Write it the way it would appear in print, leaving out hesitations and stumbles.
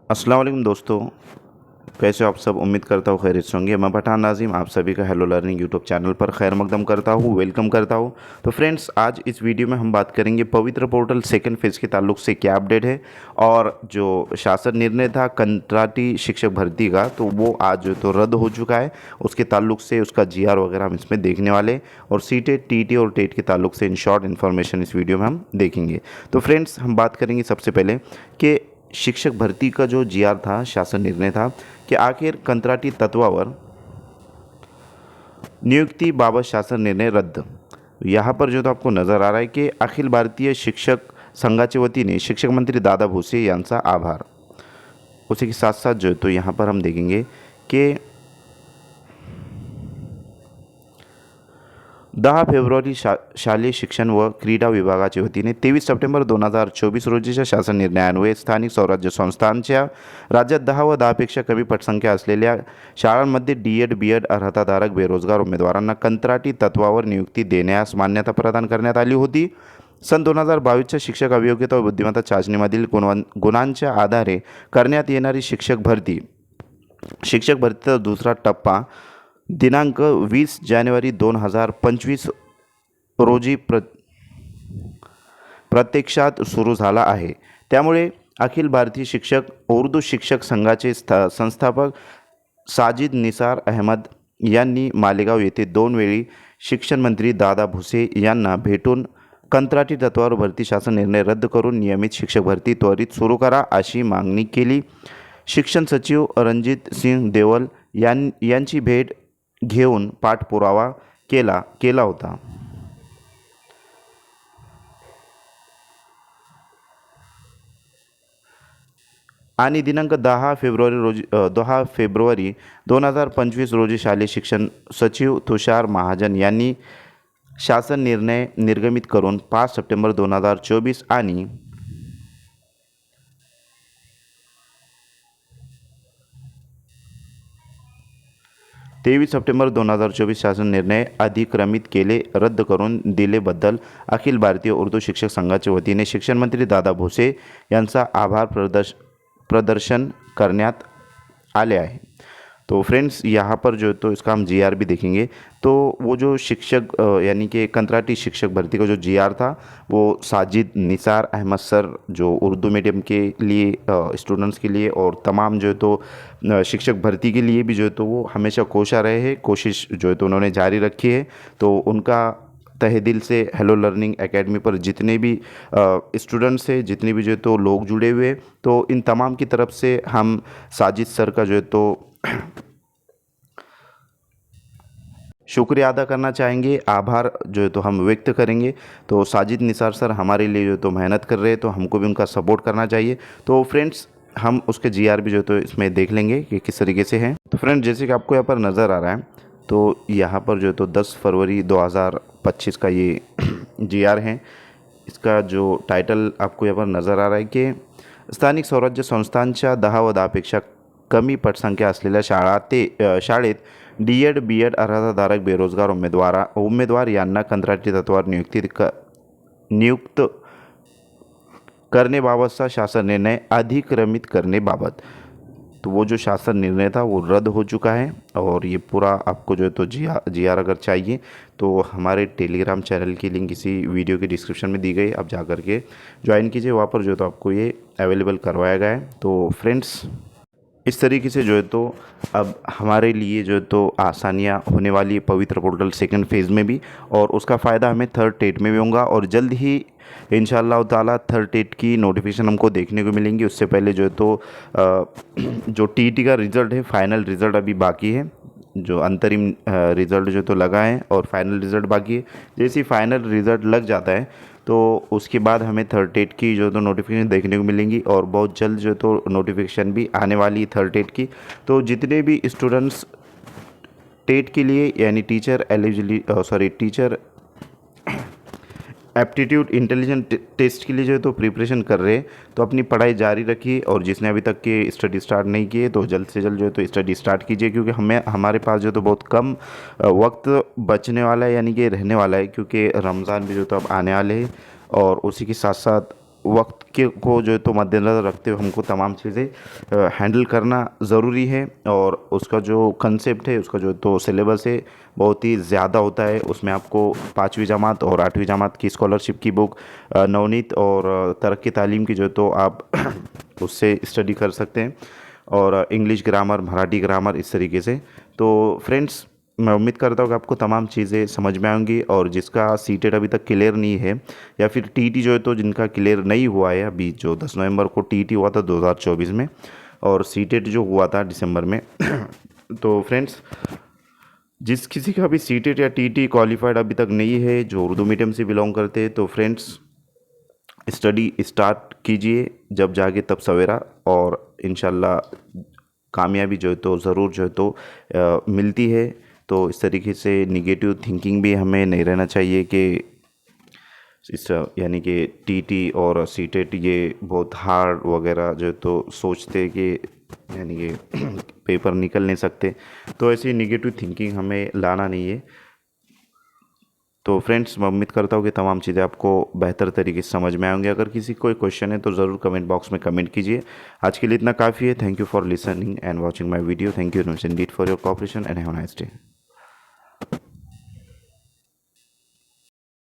अस्सलाम वालेकुम दोस्तों, कैसे हो आप सब। उम्मीद करता हूँ खैरियत से होंगे। मैं पठान नाज़िम आप सभी का हेलो लर्निंग यूट्यूब चैनल पर खैर मकदम करता हूँ, वेलकम करता हूँ। तो फ्रेंड्स, आज इस वीडियो में हम बात करेंगे पवित्र पोर्टल सेकंड फेज़ के ताल्लुक से क्या अपडेट है, और जो शासन निर्णय था कंट्राटी शिक्षक भर्ती का, तो वो आज तो रद्द हो चुका है। उसके ताल्लुक से उसका जीआर वगैरह हम इसमें देखने वाले हैं, और सीटेट, टीटी और टेट के ताल्लुक से इन शॉर्ट इन्फॉर्मेशन इस वीडियो में हम देखेंगे। तो फ्रेंड्स, हम बात करेंगे सबसे पहले कि शिक्षक भर्ती का जो जीआर था, शासन निर्णय था कि आखिर कंत्राटी तत्वावर नियुक्ती बाबत शासन निर्णय रद्द। यहाँ पर जो तो आपको नज़र आ रहा है कि अखिल भारतीय शिक्षक संघाच्या वतीने शिक्षक मंत्री दादा भुसे यांचा आभार। उसी के साथ साथ जो तो यहाँ पर हम देखेंगे कि 10 फेब्रुवारी शालेय शिक्षण व क्रीडा विभागाच्या वतीने 23 सप्टेंबर 2024 रोजीच्या शासन निर्णयान्वये स्थानिक स्वराज्य संस्थांच्या राज्यात 10 व 10पेक्षा कमी पटसंख्या असलेल्या शाळांमध्ये डी.एड. बी.एड. अर्हताधारक बेरोजगार उमेदवारांना कंत्राटी तत्वावर नियुक्ती देण्यास मान्यता प्रदान करण्यात आली होती। सन 2022च्या शिक्षक अभियोग्यता व बुद्धिमत्ता चाचणीमधील गुणांच्या आधारे करण्यात येणारी शिक्षक भरतीचा दुसरा टप्पा दिनांक 20 जानेवारी 2025 रोजी प्रत्यक्षात सुरू झाला आहे। त्यामुळे अखिल भारतीय उर्दू शिक्षक संघाचे संस्थापक साजिद निसार अहमद यांनी मालेगाव येथे 2 वेळी शिक्षण मंत्री दादा भुसे यांना भेटून कंत्राटी तत्वावर भरती शासन निर्णय रद्द करून नियमित शिक्षक भरती त्वरित सुरू करा अशी मागणी केली। शिक्षण सचिव रणजित सिंह देवल यांची भेट घेऊन पाठपुरावा केला होता। आणि दिनांक 10 फेब्रुवारी 2025 रोजी शालेय शिक्षण सचिव तुषार महाजन यांनी शासन निर्णय निर्गमित करून 5 सप्टेंबर 2024 आणि 23 सप्टेंबर 2024 शासन निर्णय अधिक्रमित केले रद्द करून दिलेबद्दल अखिल भारतीय उर्दू शिक्षक संघाच्या वतीने शिक्षण मंत्री दादा भुसे यांचा आभार प्रदर्शन करण्यात आले आहे। तो फ्रेंड्स, यहाँ पर जो तो इसका हम जीआर भी देखेंगे। तो वो जो शिक्षक यानी कि कंत्राटी शिक्षक भर्ती का जो जीआर था, वो साजिद निसार अहमद सर, जो उर्दू मीडियम के लिए स्टूडेंट्स के लिए और तमाम जो तो शिक्षक भर्ती के लिए भी जो तो वो हमेशा कोशा रहे हैं, कोशिश जो है तो उन्होंने जारी रखी है। तो उनका तहे दिल से हेलो लर्निंग एकेडमी पर जितने भी स्टूडेंट्स हैं, जितने भी जो है तो लोग जुड़े हुए, तो इन तमाम की तरफ से हम साजिद सर का जो है तो शुक्रिया अदा करना चाहेंगे, आभार जो है तो हम व्यक्त करेंगे। तो साजिद निसार सर हमारे लिए जो तो मेहनत कर रहे हैं, तो हमको भी उनका सपोर्ट करना चाहिए। तो फ्रेंड्स, हम उसके जीआर भी जो तो इसमें देख लेंगे कि किस तरीके से हैं। तो फ्रेंड्स, जैसे कि आपको यहाँ पर नज़र आ रहा है, तो यहाँ पर जो तो 10 फरवरी 2025 का ये जीआर है। इसका जो टाइटल आपको यहाँ पर नज़र आ रहा है कि स्थानिक स्वराज्य संस्थांच्या 10 व 10पेक्षा कमी पटसंख्या असलेल्या शाळेत डी.एड. बी.एड. अर्हताधारक बेरोजगार उमेदवार यांना कंत्राटी तत्वावर नियुक्त करनेबाबतचा शासन निर्णय अधिक्रमित करनेबाबत। तो वो जो शासन निर्णय था वो रद्द हो चुका है। और ये पूरा आपको जो है तो जीआर अगर चाहिए तो हमारे टेलीग्राम चैनल की लिंक इसी वीडियो के डिस्क्रिप्शन में दी गई, आप जा कर के ज्वाइन कीजिए, वहाँ पर जो तो आपको ये अवेलेबल करवाया गया है। तो फ्रेंड्स, इस तरीके से जो है तो अब हमारे लिए जो है तो आसानियाँ होने वाली है पवित्र पोर्टल सेकंड फेज़ में भी, और उसका फ़ायदा हमें थर्ड टेट में भी होगा। और जल्द ही इंशाअल्लाह ताला थर्ड टेट की नोटिफिकेशन हमको देखने को मिलेंगी। उससे पहले जो है तो जो टीटी का रिज़ल्ट है, फाइनल रिज़ल्ट अभी बाकी है। जो अंतरिम रिज़ल्ट जो तो लगा है और फाइनल रिज़ल्ट बाकी है। जैसे ही फाइनल रिज़ल्ट लग जाता है तो उसके बाद हमें थर्ड टेट की जो तो नोटिफिकेशन देखने को मिलेंगी, और बहुत जल्द जो तो नोटिफिकेशन भी आने वाली है थर्ड टेट की। तो जितने भी स्टूडेंट्स टेट के लिए यानी टीचर एप्टीट्यूड इंटेलिजेंट टेस्ट के लिए जो है तो प्रिपरेशन कर रहे हैं, तो अपनी पढ़ाई जारी रखिए। और जिसने अभी तक के स्टडी स्टार्ट नहीं किए तो जल्द से जल्द जो है तो स्टडी स्टार्ट कीजिए, क्योंकि हमारे पास जो तो बहुत कम वक्त बचने वाला है, यानी कि रहने वाला है, क्योंकि रमज़ान भी जो तो अब आने वाले हैं। और उसी के साथ साथ वक्त के को जो है तो मद्देनज़र रखते हुए हमको तमाम चीज़ें हैंडल करना ज़रूरी है। और उसका जो कंसेप्ट है, उसका जो तो सिलेबस है बहुत ही ज़्यादा होता है। उसमें आपको 5वीं जमात और 8वीं जमात की स्कॉलरशिप की बुक, नवनीत और तरक्की तालीम की जो है तो आप उससे स्टडी कर सकते हैं, और इंग्लिश ग्रामर, मराठी ग्रामर, इस तरीके से। तो फ्रेंड्स, मैं उम्मीद करता हूँ कि आपको तमाम चीज़ें समझ में आएंगी। और जिसका सीटेट अभी तक क्लियर नहीं है, या फिर टीटी जो है तो जिनका क्लियर नहीं हुआ है, अभी जो 10 नवंबर को टीटी हुआ था 2024 में, और सीटेट जो हुआ था दिसंबर में तो फ्रेंड्स, जिस किसी का भी सीटेट या टीटी क्वालिफाइड अभी तक नहीं है, जो उर्दू मीडियम से बिलोंग करते हैं, तो फ्रेंड्स स्टडी स्टार्ट कीजिए, जब जागे तब सवेरा, और इंशाल्लाह कामयाबी जो है तो ज़रूर जो है तो मिलती है। तो इस तरीके से निगेटिव थिंकिंग भी हमें नहीं रहना चाहिए कि इस यानी कि टीटी और सीटेट ये बहुत हार्ड वगैरह जो है तो सोचते कि यानी कि पेपर निकल नहीं सकते। तो ऐसी निगेटिव थिंकिंग हमें लाना नहीं है। तो फ्रेंड्स, मैं उम्मीद करता हूँ कि तमाम चीज़ें आपको बेहतर तरीके से समझ में आएंगी। अगर किसी कोई क्वेश्चन है तो ज़रूर कमेंट बॉक्स में कमेंट कीजिए। आज के लिए इतना काफ़ी है। Thank you for listening and watching my video. Thank you Indeed for your cooperation and have a nice day.